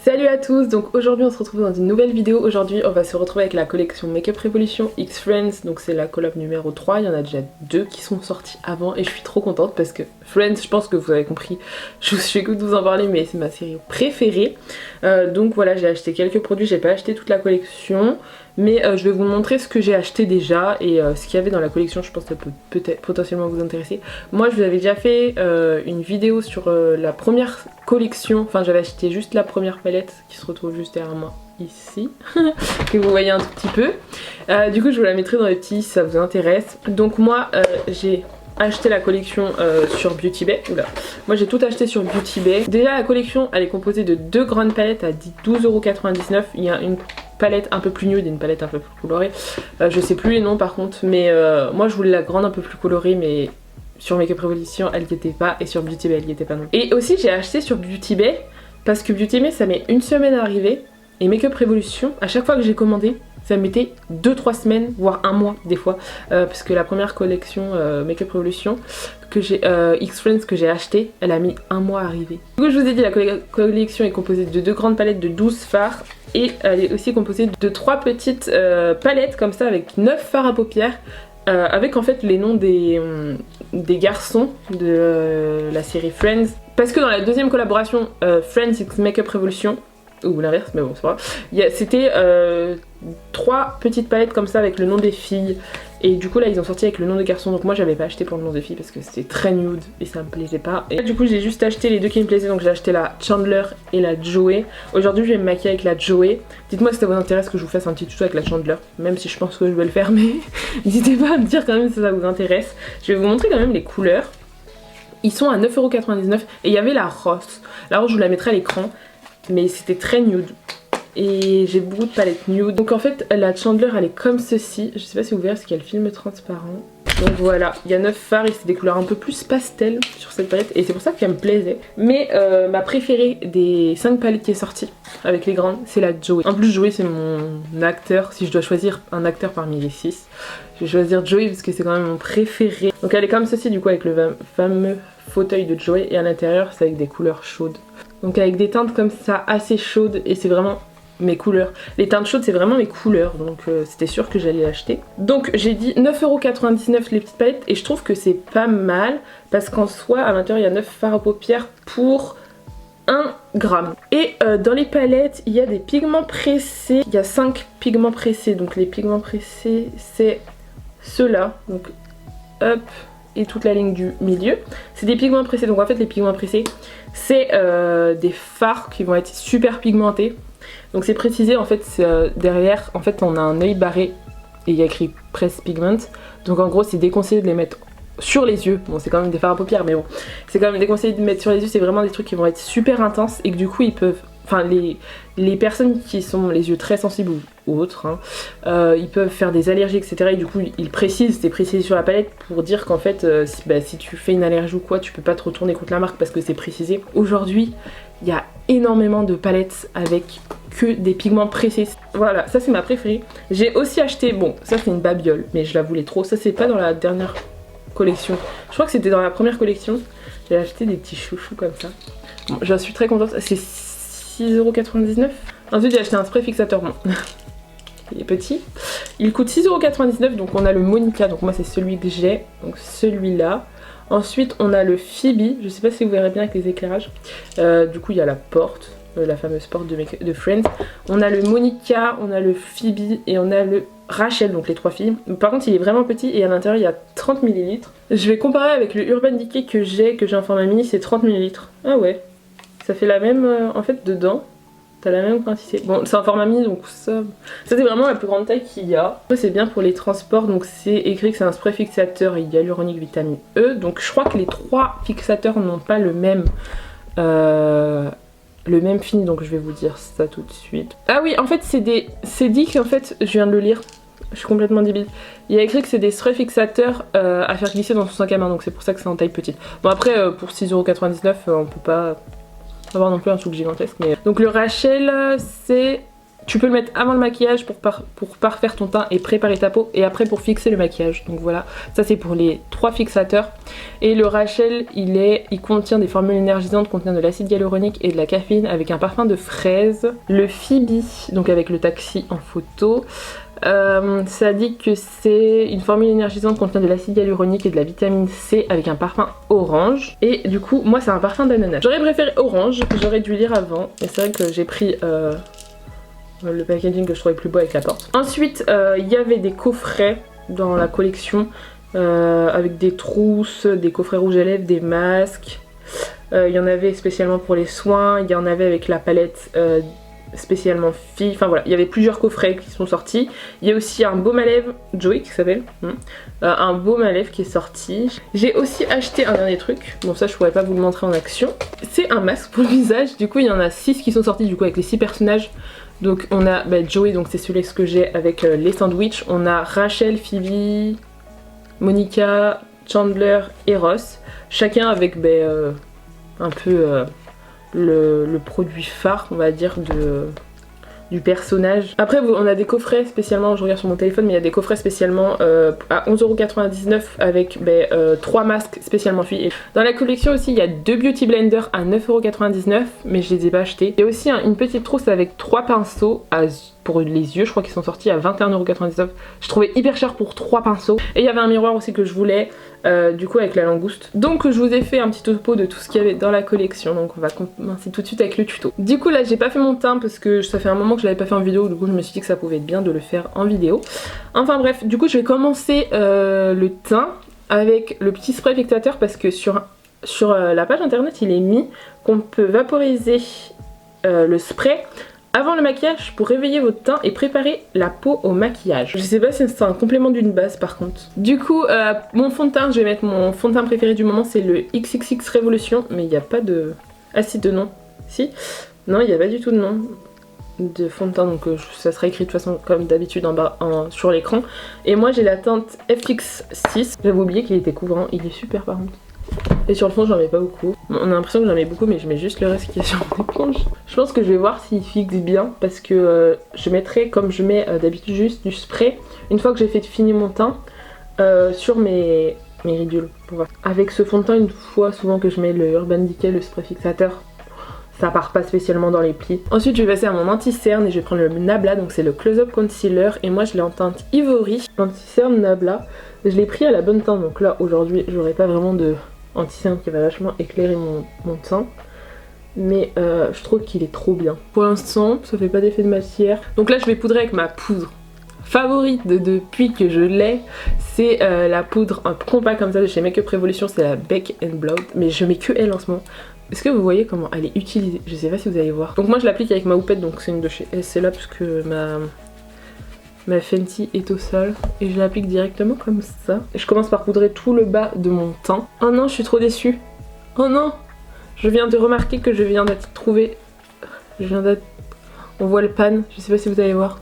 Salut à tous, donc aujourd'hui on se retrouve dans une nouvelle vidéo. Aujourd'hui on va se retrouver avec la collection Makeup Revolution X Friends, donc c'est la collab numéro 3, il y en a déjà 2 qui sont sortis avant et je suis trop contente parce que Friends, je pense que vous avez compris, je suis contente de vous en parler mais c'est ma série préférée. Donc voilà, j'ai acheté quelques produits, j'ai pas acheté toute la collection, mais je vais vous montrer ce que j'ai acheté déjà et ce qu'il y avait dans la collection. Je pense que ça peut peut-être potentiellement vous intéresser. Moi je vous avais déjà fait une vidéo sur la première collection, enfin j'avais acheté juste la première palette qui se retrouve juste derrière moi ici, que vous voyez un tout petit peu. Du coup je vous la mettrai dans les petits si ça vous intéresse. Donc moi j'ai acheté la collection sur Beauty Bay. Oula. Moi j'ai tout acheté sur Beauty Bay. Déjà la collection elle est composée de 2 grandes palettes à 12,99 €. Il y a une palette un peu plus nude et une palette un peu plus colorée. Je sais plus les noms par contre, mais moi je voulais la grande un peu plus colorée, mais sur Makeup Revolution elle n'y était pas et sur Beauty Bay elle n'y était pas non. Et aussi j'ai acheté sur Beauty Bay parce que Beauty Bay ça met une semaine à arriver et Makeup Revolution à chaque fois que j'ai commandé ça mettait 2-3 semaines voire un mois des fois parce que la première collection Makeup Revolution que j'ai X Friends que j'ai acheté elle a mis un mois à arriver. Du coup je vous ai dit la collection est composée de 2 grandes palettes de 12 fards et elle est aussi composée de 3 petites palettes comme ça avec 9 fards à paupières avec en fait les noms des garçons de la série Friends, parce que dans la deuxième collaboration Friends X Makeup Revolution, ou l'inverse mais bon c'est pas grave, c'était 3 petites palettes comme ça avec le nom des filles et du coup là ils ont sorti avec le nom des garçons, donc moi j'avais pas acheté pour le nom des filles parce que c'était très nude et ça me plaisait pas. Et là, du coup j'ai juste acheté les 2 qui me plaisaient, donc j'ai acheté la Chandler et la Joey. Aujourd'hui je vais me maquiller avec la Joey. Dites-moi si ça vous intéresse que je vous fasse un petit tuto avec la Chandler, même si je pense que je vais le faire, mais n'hésitez pas à me dire quand même si ça vous intéresse. Je vais vous montrer quand même les couleurs. Ils sont à 9,99 € et il y avait la rose. La rose je vous la mettrai à l'écran, mais c'était très nude. Et j'ai beaucoup de palettes nude. Donc en fait la Chandler elle est comme ceci. Je sais pas si vous verrez parce qu'il y a le film transparent. Donc voilà, il y a 9 fards et c'est des couleurs un peu plus pastel sur cette palette et c'est pour ça qu'elle me plaisait. Mais ma préférée des 5 palettes qui est sortie avec les grandes c'est la Joey. En plus Joey c'est mon acteur, si je dois choisir un acteur parmi les 6 je vais choisir Joey parce que c'est quand même mon préféré. Donc elle est comme ceci du coup avec le fameux fauteuil de Joey et à l'intérieur c'est avec des couleurs chaudes. Donc avec des teintes comme ça assez chaudes et c'est vraiment mes couleurs. Les teintes chaudes c'est vraiment mes couleurs, donc c'était sûr que j'allais l'acheter. Donc j'ai dit 9,99 € les petites palettes et je trouve que c'est pas mal parce qu'en soi à l'intérieur il y a 9 fards à paupières pour 1 gramme. Et dans les palettes il y a des pigments pressés, il y a 5 pigments pressés, donc les pigments pressés c'est ceux-là, donc hop, et toute la ligne du milieu. C'est des pigments pressés, donc en fait les pigments pressés c'est des fards qui vont être super pigmentés. Donc c'est précisé en fait derrière, en fait on a un œil barré et il y a écrit Press Pigment. Donc en gros c'est déconseillé de les mettre sur les yeux. Bon c'est quand même des fards à paupières mais bon, c'est quand même déconseillé de mettre sur les yeux, c'est vraiment des trucs qui vont être super intenses et que du coup ils peuvent, enfin les personnes qui sont les yeux très sensibles ou autres, hein, ils peuvent faire des allergies etc. Et du coup ils précisent, c'est précisé sur la palette pour dire qu'en fait si tu fais une allergie ou quoi tu peux pas te retourner contre la marque parce que c'est précisé. Aujourd'hui il y a énormément de palettes avec que des pigments pressés. Voilà, ça c'est ma préférée. J'ai aussi acheté, bon ça c'est une babiole mais je la voulais trop, ça c'est pas dans la dernière collection, je crois que c'était dans la première collection. J'ai acheté des petits chouchous comme ça. Bon, j'en suis très contente, c'est 6,99 €. Ensuite j'ai acheté un spray fixateur, bon il est petit. Il coûte 6,99 €, donc on a le Monica, donc moi c'est celui que j'ai, donc celui-là. Ensuite on a le Phoebe, je sais pas si vous verrez bien avec les éclairages. Du coup il y a la porte, la fameuse porte de Friends. On a le Monica, on a le Phoebe et on a le Rachel, donc les 3 filles. Par contre il est vraiment petit et à l'intérieur il y a 30 ml. Je vais comparer avec le Urban Decay que j'ai en format mini, c'est 30 ml. Ah ouais, ça fait la même en fait dedans. T'as la même quantité. Bon, c'est un format mini donc ça c'est vraiment la plus grande taille qu'il y a. C'est bien pour les transports, donc c'est écrit que c'est un spray fixateur hyaluronique vitamine E. Donc je crois que les 3 fixateurs n'ont pas le même fini, donc je vais vous dire ça tout de suite. Ah oui, en fait c'est dit qu'en fait, je viens de le lire, je suis complètement débile. Il y a écrit que c'est des sprays fixateurs à faire glisser dans son sac à main, donc c'est pour ça que c'est en taille petite. Bon après pour 6,99 € on peut pas avoir non plus un truc gigantesque, mais donc le Rachel c'est tu peux le mettre avant le maquillage pour parfaire ton teint et préparer ta peau, et après pour fixer le maquillage. Donc voilà, ça c'est pour les 3 fixateurs. Et le Rachel, il contient des formules énergisantes, contient de l'acide hyaluronique et de la caféine avec un parfum de fraise. Le Phoebe, donc avec le taxi en photo, ça dit que c'est une formule énergisante contient de l'acide hyaluronique et de la vitamine C avec un parfum orange. Et du coup, moi c'est un parfum d'ananas. J'aurais préféré orange, j'aurais dû lire avant. Et c'est vrai que j'ai pris le packaging que je trouvais plus beau avec la porte. Ensuite, il y avait des coffrets dans la collection avec des trousses, des coffrets rouges à lèvres, des masques. Il y en avait spécialement pour les soins, il y en avait avec la palette spécialement fille. Enfin voilà, il y avait plusieurs coffrets qui sont sortis. Il y a aussi un baume à lèvres, Joey qui s'appelle, un baume à lèvres qui est sorti. J'ai aussi acheté un dernier truc, bon ça je pourrais pas vous le montrer en action. C'est un masque pour le visage, du coup il y en a 6 qui sont sortis du coup avec les 6 personnages. Donc on a Joey, donc c'est celui que j'ai avec les sandwichs. On a Rachel, Phoebe, Monica, Chandler et Ross. Chacun avec un peu le produit phare, on va dire, du personnage. Après on a des coffrets spécialement, je regarde sur mon téléphone, mais il y a des coffrets spécialement à 11,99€ avec 3 masques spécialement filles. Dans la collection aussi il y a 2 beauty blenders à 9,99€, mais je les ai pas achetés. Il y a aussi une petite trousse avec 3 pinceaux pour les yeux, je crois qu'ils sont sortis à 21,99€. Je trouvais hyper cher pour 3 pinceaux. Et il y avait un miroir aussi que je voulais, du coup avec la langouste. Donc je vous ai fait un petit topo de tout ce qu'il y avait dans la collection. Donc on va commencer tout de suite avec le tuto. Du coup là j'ai pas fait mon teint parce que ça fait un moment que je l'avais pas fait en vidéo. Du coup je me suis dit que ça pouvait être bien de le faire en vidéo. Enfin bref, du coup je vais commencer le teint avec le petit spray fixateur, parce que sur la page internet il est mis qu'on peut vaporiser le spray avant le maquillage pour réveiller votre teint et préparer la peau au maquillage. Je sais pas si c'est un complément d'une base par contre. Du coup, mon fond de teint, je vais mettre mon fond de teint préféré du moment, c'est le XXX Révolution, mais il n'y a pas de... Ah si, de nom. Si. Non, il n'y a pas du tout de nom de fond de teint, donc ça sera écrit de toute façon comme d'habitude en bas sur l'écran. Et moi j'ai la teinte FX6. J'avais oublié qu'il était couvrant, il est super par contre. Et sur le fond j'en mets pas beaucoup. On a l'impression que j'en mets beaucoup, mais je mets juste le reste qui est sur l'éponge. Je pense que je vais voir s'il fixe bien, parce que je mettrai, comme je mets d'habitude, juste du spray une fois que j'ai fait finir mon teint sur mes ridules. Pour voir. Avec ce fond de teint, une fois souvent que je mets le Urban Decay, le spray fixateur, ça part pas spécialement dans les plis. Ensuite je vais passer à mon anti-cerne et je vais prendre le Nabla, donc c'est le Close Up Concealer, et moi je l'ai en teinte Ivory. Anti-cerne Nabla, je l'ai pris à la bonne teinte, donc là aujourd'hui j'aurai pas vraiment de anti-cerne qui va vachement éclairer mon teint, mais je trouve qu'il est trop bien. Pour l'instant ça fait pas d'effet de matière, donc là je vais poudrer avec ma poudre favorite depuis que je l'ai. C'est la poudre un compact comme ça de chez Makeup Revolution, c'est la Bec & Blood, mais je mets que elle en ce moment. Est-ce que vous voyez comment elle est utilisée? Je sais pas si vous allez voir. Donc moi je l'applique avec ma houppette, donc c'est une de chez Estée Lauder parce que ma Fenty est au sol, et je l'applique directement comme ça. Et je commence par poudrer tout le bas de mon teint. Oh non, je suis trop déçue. Oh non, je viens de remarquer que je viens d'être trouvée. On voit le pan, je sais pas si vous allez voir.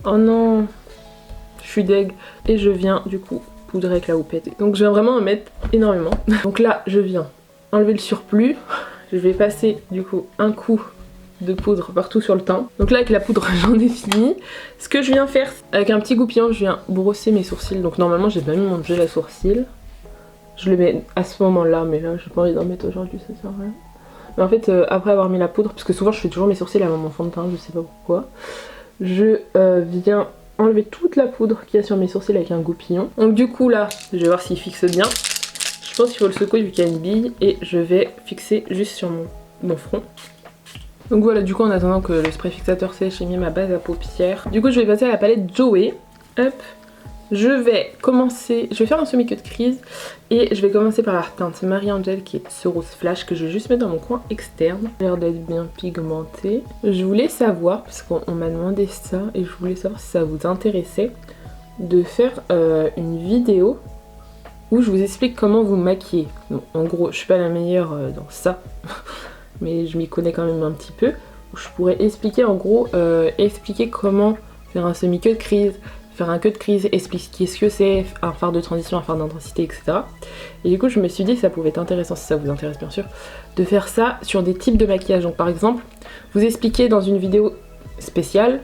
Oh non, je suis deg. Et je viens du coup poudrer avec la houppette. Donc je viens vraiment en mettre énormément. Donc là je viens enlever le surplus. Je vais passer du coup un coup de poudre partout sur le teint. Donc là avec la poudre j'en ai fini. Ce que je viens faire avec un petit goupillon, je viens brosser mes sourcils. Donc normalement j'ai pas mis mon gel à sourcils. Je le mets à ce moment là, mais là j'ai pas envie d'en mettre aujourd'hui, ça sert à rien. Mais en fait après avoir mis la poudre, parce que souvent je fais toujours mes sourcils avant mon fond de teint, je sais pas pourquoi, je viens enlever toute la poudre qu'il y a sur mes sourcils avec un goupillon. Donc du coup là je vais voir s'il fixe bien. Je pense qu'il faut le secouer vu qu'il y a une bille, et je vais fixer juste sur mon front. Donc voilà, du coup en attendant que le spray fixateur sèche, j'ai mis ma base à paupières. Du coup je vais passer à la palette Joey. Hop. Je vais faire un semi-cut crease, et je vais commencer par la teinte Marie-Angèle qui est ce rose flash que je vais juste mettre dans mon coin externe. Elle a l'air d'être bien pigmentée. Je voulais savoir, parce qu'on m'a demandé ça, et je voulais savoir si ça vous intéressait, de faire une vidéo où je vous explique comment vous maquiller. Donc, en gros, je suis pas la meilleure dans ça, mais je m'y connais quand même un petit peu. Où je pourrais expliquer en gros, expliquer comment faire un semi-cut crease, faire un cut crease, expliquer ce que c'est, un fard de transition, un fard d'intensité, etc. Et du coup, je me suis dit que ça pouvait être intéressant, si ça vous intéresse bien sûr, de faire ça sur des types de maquillage. Donc par exemple, vous expliquer dans une vidéo spécial.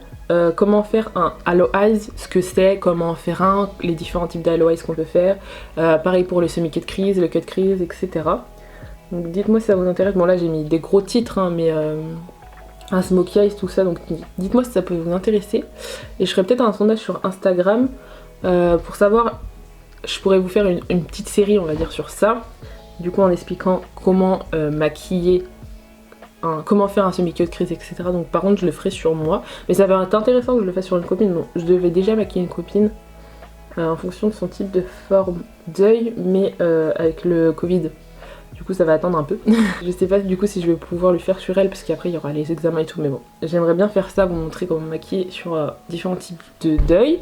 Comment faire un Halo Eyes, ce que c'est, comment en faire un, les différents types d'Halo Eyes qu'on peut faire. Pareil pour le semi-cut crease, le cut crease, etc. Donc dites-moi si ça vous intéresse. Bon là j'ai mis des gros titres, hein, mais un smokey eyes, tout ça. Donc dites-moi si ça peut vous intéresser. Et je ferai peut-être un sondage sur Instagram pour savoir, je pourrais vous faire une petite série on va dire sur ça. Du coup en expliquant comment maquiller, comment faire un semi-cut crease, etc. Donc par contre je le ferai sur moi. Mais ça va être intéressant que je le fasse sur une copine. Bon, je devais déjà maquiller une copine en fonction de son type de forme d'œil, mais avec le Covid. Du coup ça va attendre un peu. Je sais pas du coup si je vais pouvoir le faire sur elle parce qu'après il y aura les examens et tout, mais bon. J'aimerais bien faire ça, vous montrer comment maquiller sur différents types d'œil.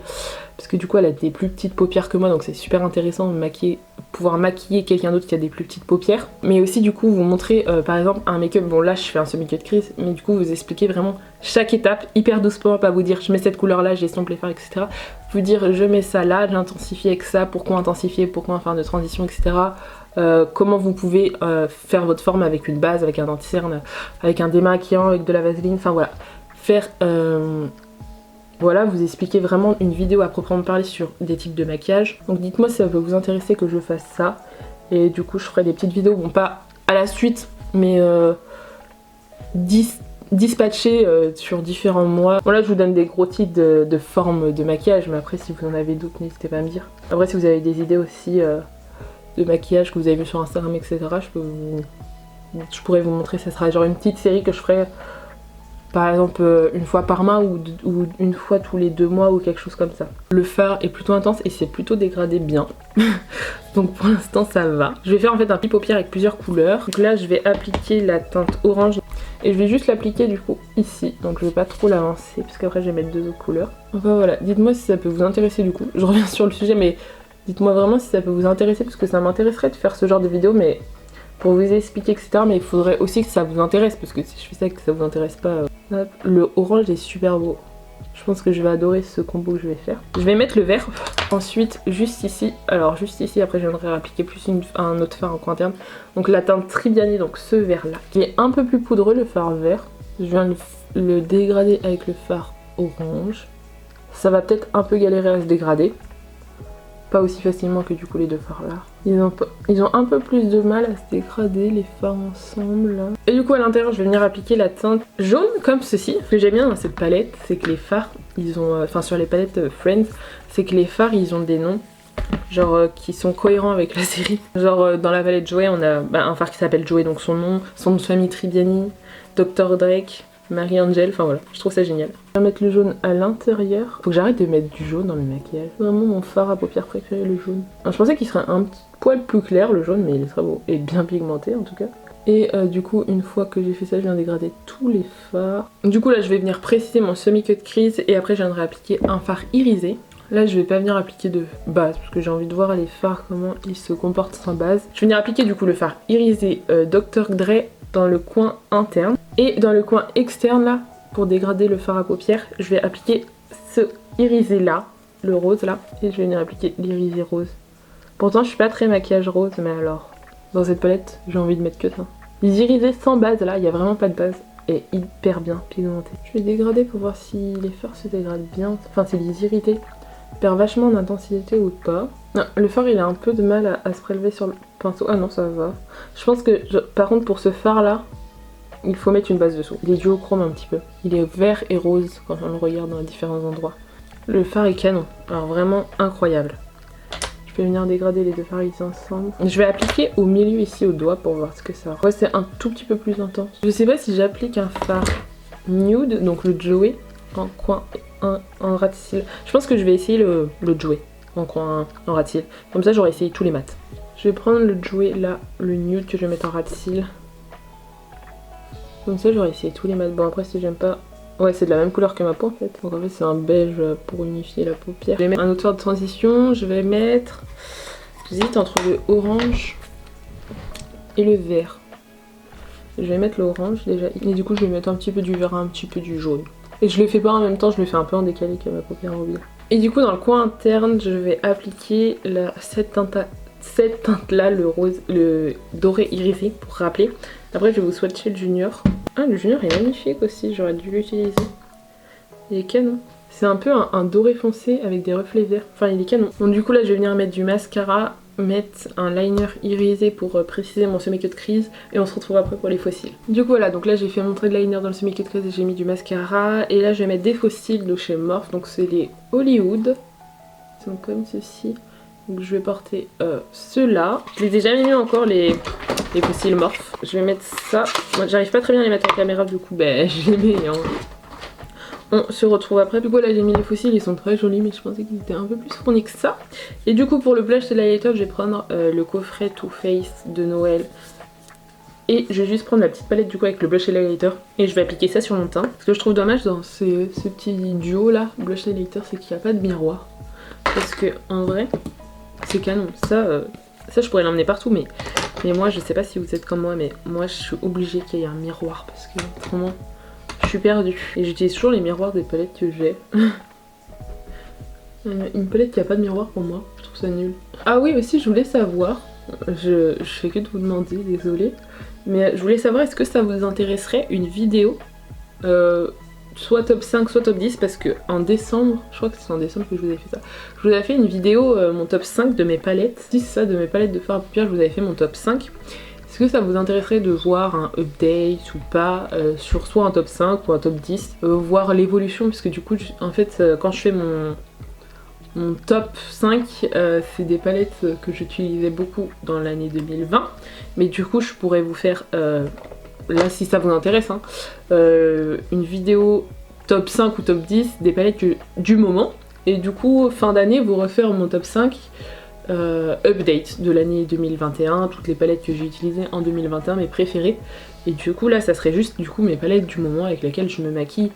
Parce que du coup elle a des plus petites paupières que moi, donc c'est super intéressant de pouvoir maquiller quelqu'un d'autre qui a des plus petites paupières. Mais aussi du coup vous montrer par exemple un make-up, bon là je fais un semi-cut crease, mais du coup vous expliquer vraiment chaque étape hyper doucement, pas vous dire je mets cette couleur là, j'estompe les fards, etc. Vous dire je mets ça là, j'intensifie avec ça, pourquoi intensifier, pourquoi faire de transition, etc. Comment vous pouvez faire votre forme avec une base, avec un anti-cerne, avec un démaquillant, avec de la vaseline, enfin voilà. Faire, voilà, vous expliquer vraiment une vidéo à proprement parler sur des types de maquillage. Donc dites-moi si ça peut vous intéresser que je fasse ça. Et du coup je ferai des petites vidéos, bon pas à la suite, mais dispatchées sur différents mois. Bon là je vous donne des gros titres de formes de maquillage, mais après si vous en avez d'autres n'hésitez pas à me dire. Après si vous avez des idées aussi de maquillage que vous avez vu sur Instagram, etc. Je pourrais vous montrer, ça sera genre une petite série que je ferai par exemple une fois par mois ou une fois tous les 2 mois ou quelque chose comme ça. Le fard est plutôt intense et c'est plutôt dégradé bien. Donc pour l'instant ça va. Je vais faire en fait un petit paupière avec plusieurs couleurs. Donc là je vais appliquer la teinte orange et je vais juste l'appliquer du coup ici. Donc je vais pas trop l'avancer parce qu'après je vais mettre 2 autres couleurs. Enfin voilà, dites-moi si ça peut vous intéresser du coup. Je reviens sur le sujet mais dites-moi vraiment si ça peut vous intéresser parce que ça m'intéresserait de faire ce genre de vidéo, mais pour vous expliquer etc. Mais il faudrait aussi que ça vous intéresse parce que si je fais ça et que ça vous intéresse pas... Le orange est super beau. Je pense que je vais adorer ce combo que je vais faire. Je vais mettre le vert. Ensuite juste ici, alors juste ici, après je viendrai appliquer plus un autre fard en coin interne. Donc la teinte Tribiani, donc ce vert là, qui est un peu plus poudreux, le fard vert. Je viens le dégrader avec le fard orange. Ça va peut-être un peu galérer à se dégrader. Pas aussi facilement que du coup les deux fards là. Ils ont un peu plus de mal à se dégrader les fards ensemble là. Et du coup à l'intérieur je vais venir appliquer la teinte jaune comme ceci. Ce que j'aime bien dans cette palette c'est que les fards ils ont, enfin sur les palettes Friends, c'est que les fards ils ont des noms genre qui sont cohérents avec la série. Genre dans la palette Joey on a un fard qui s'appelle Joey, donc son nom de famille Tribiani, Dr Drake, Marie-Angel, enfin voilà, je trouve ça génial. Je vais mettre le jaune à l'intérieur. Faut que j'arrête de mettre du jaune dans le maquillage. C'est vraiment mon fard à paupières préféré, le jaune. Alors, je pensais qu'il serait un petit poil plus clair le jaune, mais il est très beau et bien pigmenté en tout cas. Et du coup une fois que j'ai fait ça je viens dégrader tous les fards. Du coup là je vais venir préciser mon semi-cut crease et après je viendrai appliquer un fard irisé. Là je vais pas venir appliquer de base parce que j'ai envie de voir les fards comment ils se comportent sans base. Je vais venir appliquer du coup le fard irisé Dr Dre dans le coin interne. Et dans le coin externe là, pour dégrader le fard à paupières, je vais appliquer ce irisé là, le rose là, et je vais venir appliquer l'irisé rose. Pourtant je suis pas très maquillage rose, mais alors, dans cette palette, j'ai envie de mettre que ça. Les irisés sans base là, il n'y a vraiment pas de base, et hyper bien pigmenté. Je vais dégrader pour voir si les fards se dégradent bien, enfin si les irisés perdent vachement d'intensité ou pas. Non, le fard il a un peu de mal à se prélever sur le pinceau, ah non ça va. Je pense que, par contre pour ce fard là, il faut mettre une base dessous. Il est duochrome un petit peu. Il est vert et rose quand on le regarde dans différents endroits. Le fard est canon. Alors vraiment incroyable. Je vais venir dégrader les deux fards ici ensemble. Je vais appliquer au milieu ici au doigt pour voir ce que ça... Ouais, c'est un tout petit peu plus intense. Je sais pas si j'applique un fard nude, donc le Joey, en coin en ras de cils. Je pense que je vais essayer le Joey en coin en ras de cils. Comme ça j'aurai essayé tous les mats. Je vais prendre le Joey là, le nude que je vais mettre en ras de cils. Comme ça j'aurais essayé tous les mats. Bon après si j'aime pas... Ouais c'est de la même couleur que ma peau en fait. Donc en fait c'est un beige pour unifier la paupière. Je vais mettre un autre fard de transition. Je vais mettre... J'hésite entre le orange et le vert. Je vais mettre l'orange déjà. Et du coup je vais mettre un petit peu du vert, un petit peu du jaune. Et je le fais pas en même temps, je le fais un peu en décalé que ma paupière mobile. Et du coup dans le coin interne je vais appliquer cette teinte là, le rose, le doré irisé pour rappeler. Après je vais vous swatcher le junior. Ah le junior est magnifique aussi, j'aurais dû l'utiliser. Il est canon. C'est un peu un doré foncé avec des reflets verts. Enfin, il est canon. Donc du coup là je vais venir mettre du mascara, mettre un liner irisé pour préciser mon semi-queue de crise et on se retrouve après pour les faux cils. Du coup voilà, donc là j'ai fait mon trait de liner dans le semi-queue de crise et j'ai mis du mascara. Et là je vais mettre des faux cils de chez Morphe, donc c'est les Hollywood. Ils sont comme ceci. Donc je vais porter ceux-là. Je les ai jamais mis encore les faux cils Morphe. Je vais mettre ça. Moi j'arrive pas très bien à les mettre en caméra du coup, ben je les mets en... On se retrouve après. Du coup là j'ai mis les faux cils, ils sont très jolis mais je pensais qu'ils étaient un peu plus fournis que ça. Et du coup pour le blush highlighter je vais prendre le coffret Too Faced de Noël. Et je vais juste prendre la petite palette du coup avec le blush highlighter et je vais appliquer ça sur mon teint. Ce que je trouve dommage dans ce petit duo là, blush highlighter, c'est qu'il n'y a pas de miroir. Parce que en vrai c'est canon. Ça je pourrais l'emmener partout mais moi je sais pas si vous êtes comme moi mais moi je suis obligée qu'il y ait un miroir parce que autrement... je suis perdue. Et j'utilise toujours les miroirs des palettes que j'ai. Une palette qui a pas de miroir pour moi, je trouve ça nul. Ah oui aussi je voulais savoir, je fais que de vous demander, désolée. Mais je voulais savoir est-ce que ça vous intéresserait une vidéo soit top 5 soit top 10 parce que en décembre, je crois que c'est en décembre que je vous ai fait ça. Je vous avais fait une vidéo, mon top 5 de mes palettes. Si c'est ça, de mes palettes de fard à paupières, je vous avais fait mon top 5. Est-ce que ça vous intéresserait de voir un update ou pas sur soit un top 5 ou un top 10, voir l'évolution puisque du coup en fait quand je fais mon top 5 c'est des palettes que j'utilisais beaucoup dans l'année 2020 mais du coup je pourrais vous faire là si ça vous intéresse hein, une vidéo top 5 ou top 10 des palettes du moment et du coup fin d'année vous refaire mon top 5 update de l'année 2021, toutes les palettes que j'ai utilisées en 2021, mes préférées. Et du coup là ça serait juste du coup mes palettes du moment avec lesquelles je me maquille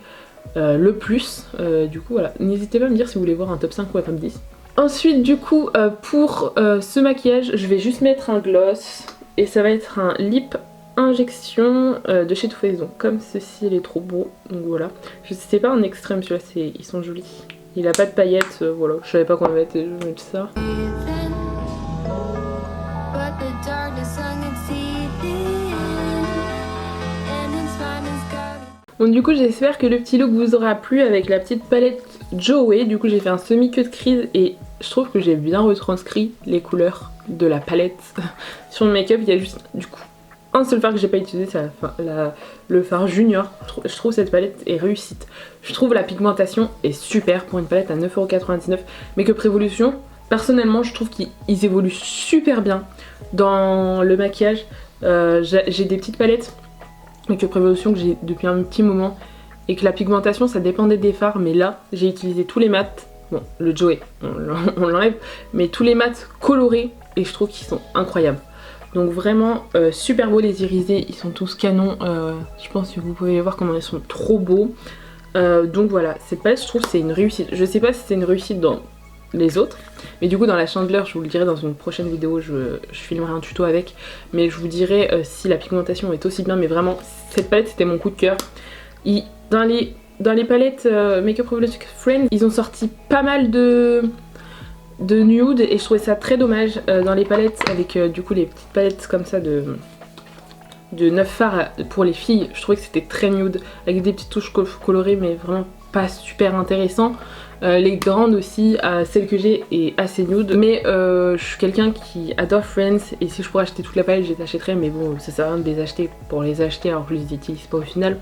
le plus. Du coup voilà, n'hésitez pas à me dire si vous voulez voir un top 5 ou un top 10. Ensuite du coup pour ce maquillage je vais juste mettre un gloss et ça va être un lip injection de chez Too Faced, donc comme ceci, il est trop beau, donc voilà. C'est pas un extrême celui-là, ils sont jolis. Il a pas de paillettes, voilà, je savais pas qu'on avait été, je vais mettre ça. Bon du coup j'espère que le petit look vous aura plu avec la petite palette Joey. Du coup j'ai fait un semi-queue de crise et je trouve que j'ai bien retranscrit les couleurs de la palette sur le make-up. Il y a juste du coup un seul fard que j'ai pas utilisé, c'est le fard Junior. Je trouve cette palette est réussite. Je trouve la pigmentation est super pour une palette à 9,99€. Make-up Revolution, personnellement je trouve qu'ils évoluent super bien dans le maquillage. J'ai des petites palettes Make-up Revolution que j'ai depuis un petit moment et que la pigmentation ça dépendait des fards, mais là j'ai utilisé tous les mats, bon le Joey on l'enlève, mais tous les mats colorés et je trouve qu'ils sont incroyables. Donc vraiment super beaux les irisés, ils sont tous canons, je pense que vous pouvez voir comment ils sont trop beaux. Donc voilà, cette palette je trouve c'est une réussite. Je sais pas si c'est une réussite dans les autres, mais du coup dans la Chandler je vous le dirai dans une prochaine vidéo, je filmerai un tuto avec, mais je vous dirai si la pigmentation est aussi bien. Mais vraiment cette palette c'était mon coup de cœur. Dans les palettes Make-up Revolution Friends ils ont sorti pas mal de nude et je trouvais ça très dommage dans les palettes avec du coup les petites palettes comme ça de 9 fards pour les filles. Je trouvais que c'était très nude avec des petites touches colorées mais vraiment pas super intéressant. Les grandes aussi, celle que j'ai est assez nude, mais je suis quelqu'un qui adore Friends et si je pourrais acheter toute la palette je les achèterais, mais bon ça sert à rien de les acheter pour les acheter alors que je les utilise pas au final.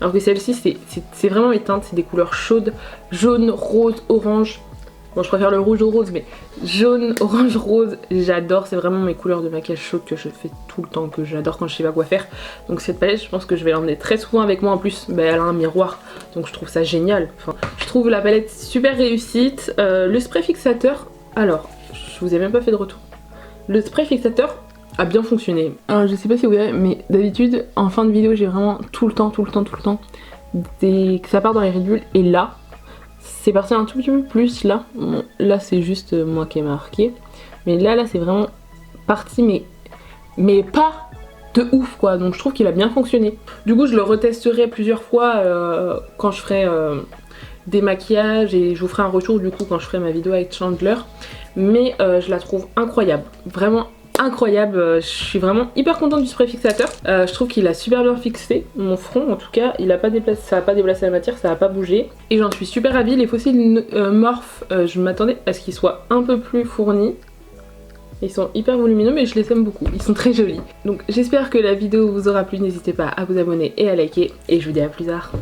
Alors que celle-ci c'est vraiment mes teintes, c'est des couleurs chaudes, jaune, rose, orange. Bon je préfère le rouge au rose mais jaune, orange, rose, j'adore, c'est vraiment mes couleurs de maquillage chaude que je fais tout le temps, que j'adore quand je sais pas quoi faire. Donc cette palette je pense que je vais l'emmener très souvent avec moi, en plus bah, elle a un miroir donc je trouve ça génial. Enfin, je trouve la palette super réussite. Le spray fixateur, alors je vous ai même pas fait de retour. Le spray fixateur a bien fonctionné. Alors je sais pas si vous verrez mais d'habitude en fin de vidéo j'ai vraiment tout le temps que ça part dans les ridules et là c'est parti un tout petit peu plus là. Bon, là c'est juste moi qui ai marqué. Mais là c'est vraiment parti mais pas de ouf quoi. Donc je trouve qu'il a bien fonctionné. Du coup je le retesterai plusieurs fois quand je ferai des maquillages et je vous ferai un retour du coup quand je ferai ma vidéo avec Chandler. Mais je la trouve incroyable. Vraiment incroyable. Je suis vraiment hyper contente du spray fixateur. Je trouve qu'il a super bien fixé mon front, en tout cas il a pas déplacé, ça a pas déplacé la matière, ça a pas bougé. Et j'en suis super ravie. Les fossiles Morphe, je m'attendais à ce qu'ils soient un peu plus fournis. Ils sont hyper volumineux mais je les aime beaucoup, ils sont très jolis. Donc j'espère que la vidéo vous aura plu, n'hésitez pas à vous abonner et à liker. Et je vous dis à plus tard.